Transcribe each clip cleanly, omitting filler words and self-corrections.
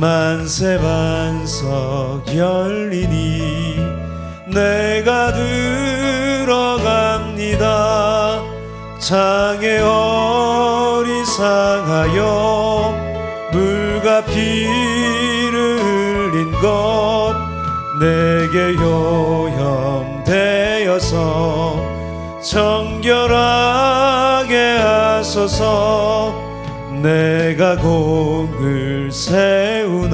만세 반석 열리니 내가 들어갑니다. 장애 어리상하여 물과 피를 흘린 것 내게 요염되어서 정결하게 하소서. 내가 공을 세우나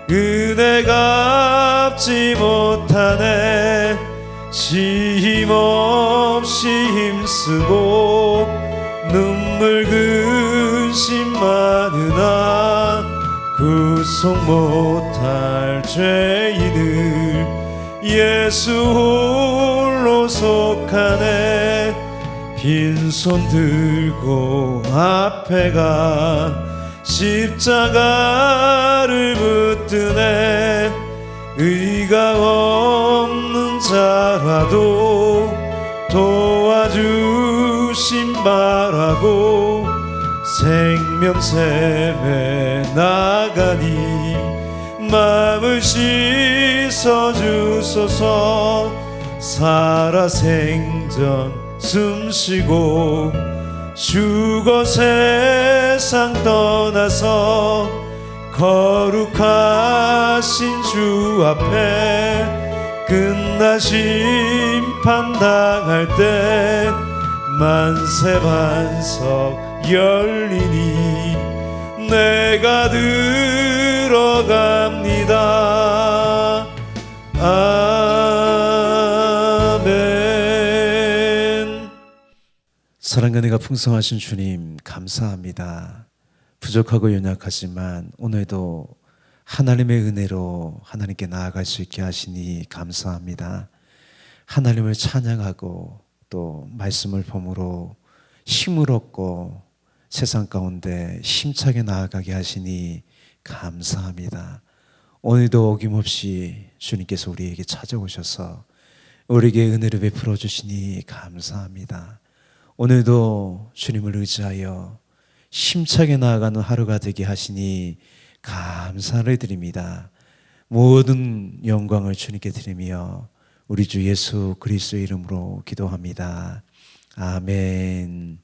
은혜가 갚지 못하네. 힘없이 힘쓰고 눈물 근심 많으나 구속 못할 죄인을 예수 홀로 속하네. 빈손 들고 앞에 가 십자가를 붙드네. 의가 없는 자라도 도와주심 바라고 생명샘에 나가니 마음을 씻어주소서. 살아생전 숨쉬고 죽어 세상 떠나서 거룩하신 주 앞에 끝나 심판당할 때 만세 반석 열리니 내가 들어갑니다. 아멘. 사랑과 은혜가 풍성하신 주님 감사합니다. 부족하고 연약하지만 오늘도 하나님의 은혜로 하나님께 나아갈 수 있게 하시니 감사합니다. 하나님을 찬양하고 또 말씀을 범으로 힘을 얻고 세상 가운데 힘차게 나아가게 하시니 감사합니다. 오늘도 어김없이 주님께서 우리에게 찾아오셔서 우리에게 은혜를 베풀어 주시니 감사합니다. 오늘도 주님을 의지하여 힘차게 나아가는 하루가 되게 하시니 감사를 드립니다. 모든 영광을 주님께 드리며 우리 주 예수 그리스도의 이름으로 기도합니다. 아멘.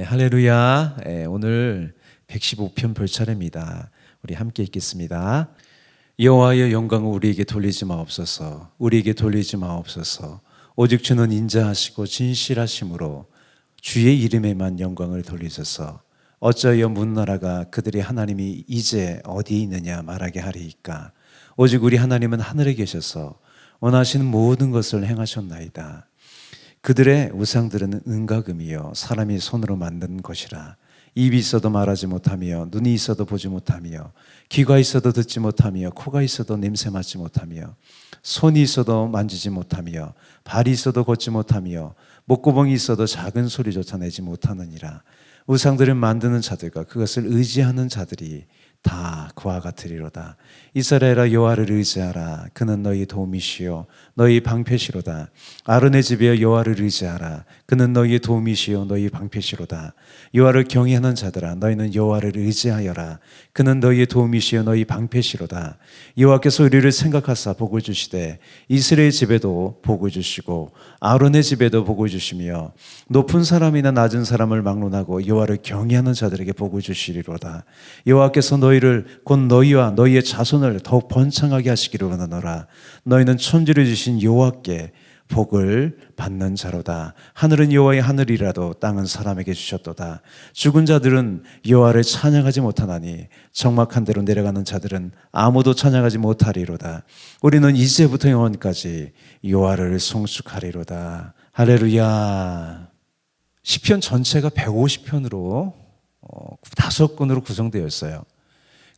할렐루야. 오늘 115편 볼 차례입니다. 우리 함께 읽겠습니다. 여호와의 영광을 우리에게 돌리지 마옵소서. 우리에게 돌리지 마옵소서. 오직 주는 인자하시고 진실하심으로 주의 이름에만 영광을 돌리소서. 어찌하여 문나라가 그들의 하나님이 이제 어디에 있느냐 말하게 하리이까. 오직 우리 하나님은 하늘에 계셔서 원하시는 모든 것을 행하셨나이다. 그들의 우상들은 은과 금이요 사람이 손으로 만든 것이라. 입이 있어도 말하지 못하며 눈이 있어도 보지 못하며 귀가 있어도 듣지 못하며 코가 있어도 냄새 맡지 못하며 손이 있어도 만지지 못하며 발이 있어도 걷지 못하며 목구멍이 있어도 작은 소리조차 내지 못하느니라. 우상들을 만드는 자들과 그것을 의지하는 자들이 다 그와 같으리로다. 이스라엘아 여호와를 의지하라. 그는 너희 도움이시요 너희 방패시로다. 아론의 집에 여호와를 의지하라. 그는 너희의 도움이시요 너희 방패시로다. 여호와를 경외하는 자들아 너희는 여호와를 의지하여라. 그는 너희의 도움이시요 너희 방패시로다. 여호와께서 우리를 생각하사 복을 주시되 이스라엘 집에도 복을 주시고 아론의 집에도 복을 주시며 높은 사람이나 낮은 사람을 막론하고 여호와를 경외하는 자들에게 복을 주시리로다. 여호와께서 너희를 곧 너희와 너희의 자손을 더욱 번창하게 하시기를 원하노라. 너희는 천지를 주신 여호와께 복을 받는 자로다. 하늘은 여호와의 하늘이라도 땅은 사람에게 주셨도다. 죽은 자들은 여호와를 찬양하지 못하나니 적막한 데로 내려가는 자들은 아무도 찬양하지 못하리로다. 우리는 이제부터 영원까지 여호와를 송축하리로다. 할렐루야. 시편 전체가 150편으로 5권으로 구성되어 있어요.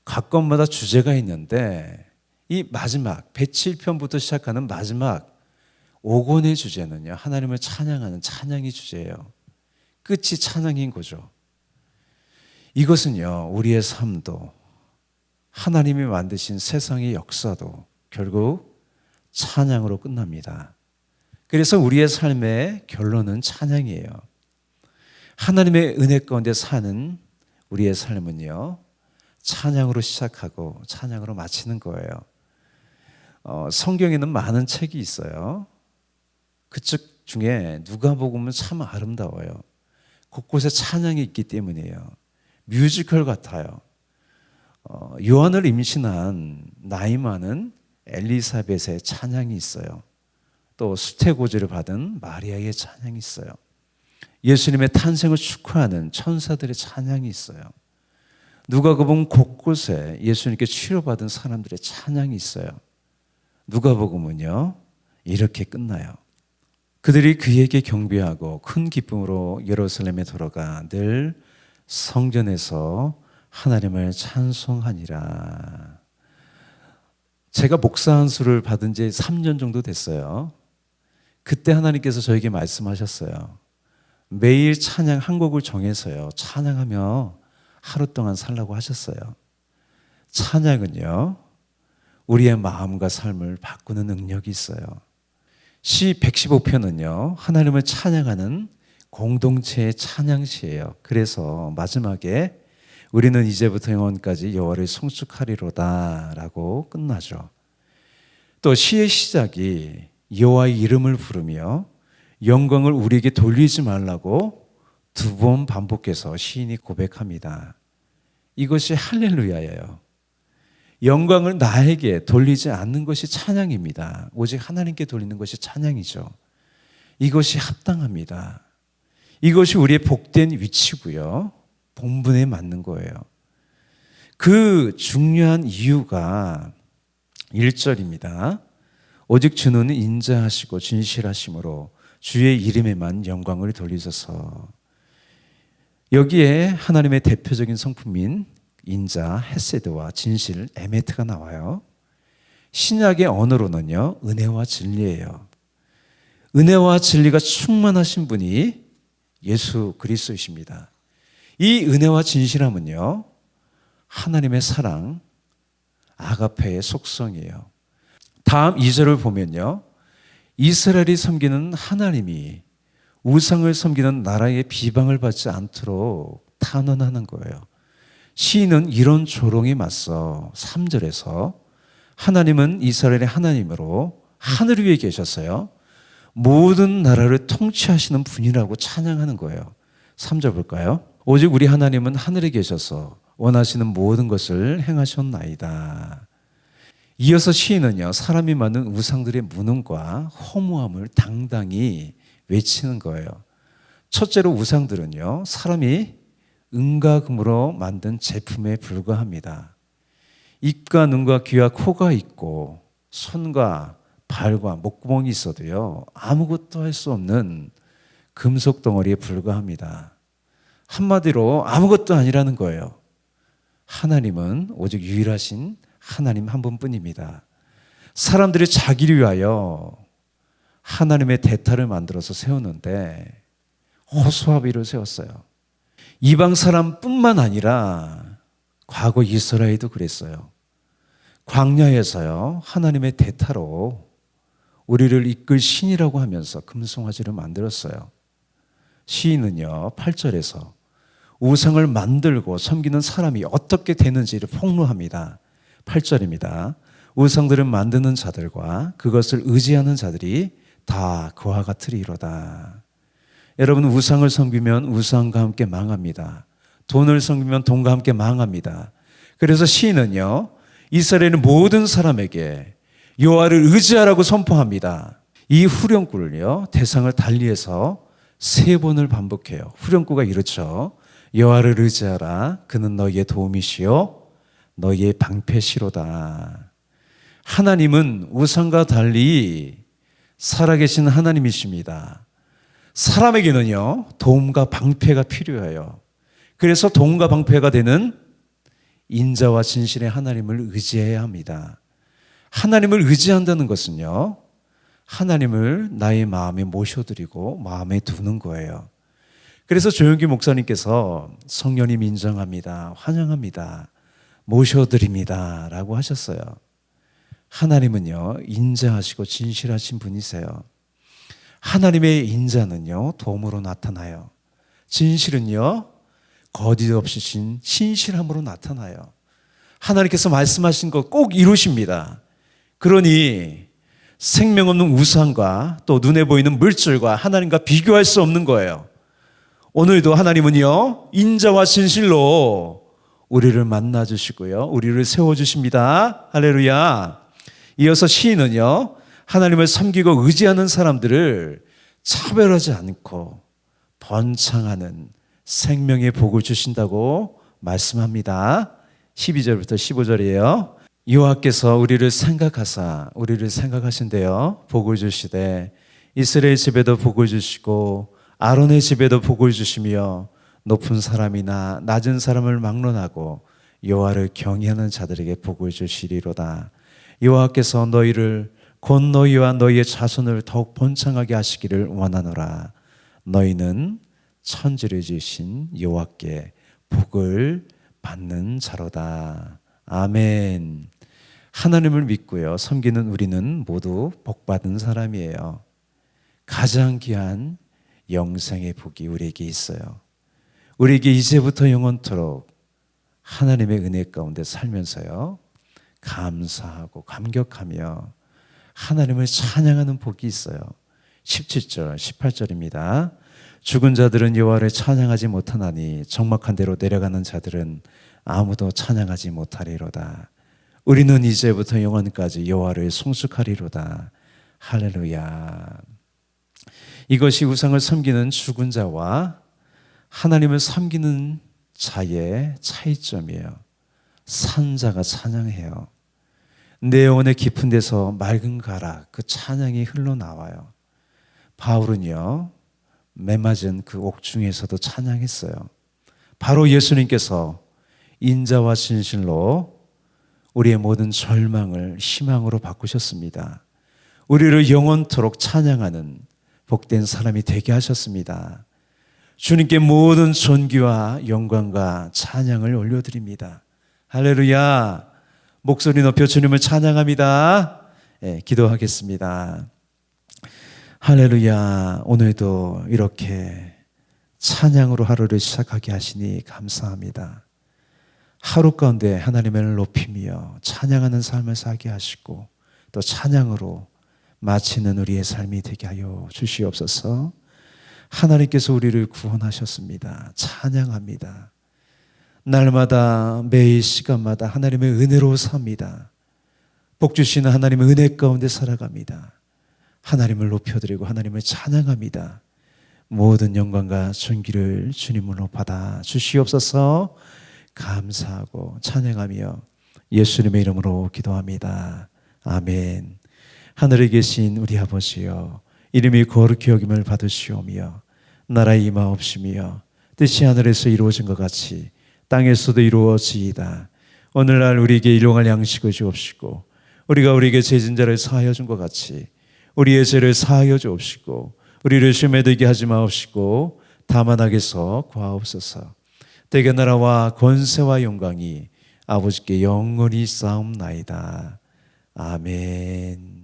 각 권마다 주제가 있는데 이 마지막 107편부터 시작하는 마지막 5권의 주제는요, 하나님을 찬양하는 찬양이 주제예요. 끝이 찬양인 거죠. 이것은요, 우리의 삶도 하나님이 만드신 세상의 역사도 결국 찬양으로 끝납니다. 그래서 우리의 삶의 결론은 찬양이에요. 하나님의 은혜 가운데 사는 우리의 삶은요, 찬양으로 시작하고 찬양으로 마치는 거예요. 성경에는 많은 책이 있어요. 그책 중에 누가복음은 참 아름다워요. 곳곳에 찬양이 있기 때문이에요. 뮤지컬 같아요. 요한을 임신한 나이 많은 엘리사벳의 찬양이 있어요. 또 수태고지를 받은 마리아의 찬양이 있어요. 예수님의 탄생을 축하하는 천사들의 찬양이 있어요. 누가복음 곳곳에 예수님께 치료받은 사람들의 찬양이 있어요. 누가복음은요 이렇게 끝나요. 그들이 그에게 경배하고 큰 기쁨으로 예루살렘에 돌아가 늘 성전에서 하나님을 찬송하니라. 제가 목사 안수를 받은 지 3년 정도 됐어요. 그때 하나님께서 저에게 말씀하셨어요. 매일 찬양 한 곡을 정해서요 찬양하며 하루 동안 살라고 하셨어요. 찬양은요 우리의 마음과 삶을 바꾸는 능력이 있어요. 시 115편은요 하나님을 찬양하는 공동체의 찬양시예요. 그래서 마지막에 우리는 이제부터 영원까지 여호와를 송축하리로다 라고 끝나죠. 또 시의 시작이 여호와의 이름을 부르며 영광을 우리에게 돌리지 말라고 2번 반복해서 시인이 고백합니다. 이것이 할렐루야예요. 영광을 나에게 돌리지 않는 것이 찬양입니다. 오직 하나님께 돌리는 것이 찬양이죠. 이것이 합당합니다. 이것이 우리의 복된 위치고요. 본분에 맞는 거예요. 그 중요한 이유가 1절입니다. 오직 주는 인자하시고 진실하심으로 주의 이름에만 영광을 돌리소서. 여기에 하나님의 대표적인 성품인 인자, 헤세드와 진실, 에메트가 나와요. 신약의 언어로는요 은혜와 진리예요. 은혜와 진리가 충만하신 분이 예수 그리스도이십니다. 이 은혜와 진실함은요 하나님의 사랑, 아가페의 속성이에요. 다음 2절을 보면요 이스라엘이 섬기는 하나님이 우상을 섬기는 나라의 비방을 받지 않도록 탄원하는 거예요. 시인은 이런 조롱에 맞서 3절에서 하나님은 이스라엘의 하나님으로 하늘 위에 계셨어요. 모든 나라를 통치하시는 분이라고 찬양하는 거예요. 3절 볼까요? 오직 우리 하나님은 하늘에 계셔서 원하시는 모든 것을 행하셨나이다. 이어서 시인은요 사람이 만든 우상들의 무능과 허무함을 당당히 외치는 거예요. 첫째로 우상들은요 사람이 은과 금으로 만든 제품에 불과합니다. 입과 눈과 귀와 코가 있고 손과 발과 목구멍이 있어도요 아무것도 할 수 없는 금속 덩어리에 불과합니다. 한마디로 아무것도 아니라는 거예요. 하나님은 오직 유일하신 하나님 한 분뿐입니다. 사람들이 자기를 위하여 하나님의 대타를 만들어서 세웠는데 호수아비를 세웠어요. 이방 사람뿐만 아니라 과거 이스라엘도 그랬어요. 광야에서요 하나님의 대타로 우리를 이끌 신이라고 하면서 금송아지를 만들었어요. 시인은요 8절에서 우상을 만들고 섬기는 사람이 어떻게 되는지를 폭로합니다. 8절입니다. 우상들을 만드는 자들과 그것을 의지하는 자들이 다 그와 같으리로다. 여러분 우상을 섬기면 우상과 함께 망합니다. 돈을 섬기면 돈과 함께 망합니다. 그래서 시인은요 이스라엘의 모든 사람에게 여호와를 의지하라고 선포합니다. 이 후렴구를요 대상을 달리해서 3번을 반복해요. 후렴구가 이렇죠. 여호와를 의지하라. 그는 너희의 도움이시요 너희의 방패시로다. 하나님은 우상과 달리 살아계신 하나님이십니다. 사람에게는요 도움과 방패가 필요해요. 그래서 도움과 방패가 되는 인자와 진실의 하나님을 의지해야 합니다. 하나님을 의지한다는 것은요 하나님을 나의 마음에 모셔드리고 마음에 두는 거예요. 그래서 조영기 목사님께서 성령님 인정합니다, 환영합니다, 모셔드립니다 라고 하셨어요. 하나님은요 인자하시고 진실하신 분이세요. 하나님의 인자는요 도움으로 나타나요. 진실은요 거짓없으신 신실함으로 나타나요. 하나님께서 말씀하신 것 꼭 이루십니다. 그러니 생명 없는 우상과 또 눈에 보이는 물질과 하나님과 비교할 수 없는 거예요. 오늘도 하나님은요, 인자와 진실로 우리를 만나 주시고요, 우리를 세워 주십니다. 할렐루야. 이어서 시인은요, 하나님을 섬기고 의지하는 사람들을 차별하지 않고 번창하는 생명의 복을 주신다고 말씀합니다. 12절부터 15절이에요. 여호와께서 우리를 생각하신대요. 복을 주시되 이스라엘 집에도 복을 주시고 아론의 집에도 복을 주시며 높은 사람이나 낮은 사람을 막론하고 여호와를 경외하는 자들에게 복을 주시리로다. 여호와께서 너희를 곧 너희와 너희의 자손을 더욱 번창하게 하시기를 원하노라. 너희는 천지를 지으신 여호와께 복을 받는 자로다. 아멘. 하나님을 믿고요, 섬기는 우리는 모두 복받은 사람이에요. 가장 귀한 영생의 복이 우리에게 있어요. 우리에게 이제부터 영원토록 하나님의 은혜 가운데 살면서요, 감사하고 감격하며 하나님을 찬양하는 복이 있어요. 17절, 18절입니다. 죽은 자들은 여호와를 찬양하지 못하나니 적막한 데로 내려가는 자들은 아무도 찬양하지 못하리로다. 우리는 이제부터 영원까지 여호와를 송축하리로다. 할렐루야. 이것이 우상을 섬기는 죽은 자와 하나님을 섬기는 자의 차이점이에요. 산 자가 찬양해요. 내 영혼의 깊은 데서 맑은 가라, 그 찬양이 흘러나와요. 바울은요, 매맞은 그 옥중에서도 찬양했어요. 바로 예수님께서 인자와 진실로 우리의 모든 절망을 희망으로 바꾸셨습니다. 우리를 영원토록 찬양하는 복된 사람이 되게 하셨습니다. 주님께 모든 존귀와 영광과 찬양을 올려드립니다. 할렐루야. 목소리 높여 주님을 찬양합니다. 기도하겠습니다. 할렐루야. 오늘도 이렇게 찬양으로 하루를 시작하게 하시니 감사합니다. 하루 가운데 하나님을 높이며 찬양하는 삶을 살게 하시고 또 찬양으로 마치는 우리의 삶이 되게 하여 주시옵소서. 하나님께서 우리를 구원하셨습니다. 찬양합니다. 날마다 매일 시간마다 하나님의 은혜로 삽니다. 복 주시는 하나님의 은혜 가운데 살아갑니다. 하나님을 높여드리고 하나님을 찬양합니다. 모든 영광과 존귀를 주님으로 받아 주시옵소서. 감사하고 찬양하며 예수님의 이름으로 기도합니다. 아멘. 하늘에 계신 우리 아버지여, 이름이 거룩히 여김을 받으시오며 나라의 임하옵시며 뜻이 하늘에서 이루어진 것 같이 땅에서도 이루어지이다. 오늘날 우리에게 일용할 양식을 주옵시고 우리가 우리에게 죄진 자를 사하여 준 것 같이 우리의 죄를 사하여 주옵시고 우리를 시험에 들게 하지 마옵시고 다만 악에서 구하옵소서. 대개 나라와 권세와 영광이 아버지께 영원히 쌓옵나이다. 아멘.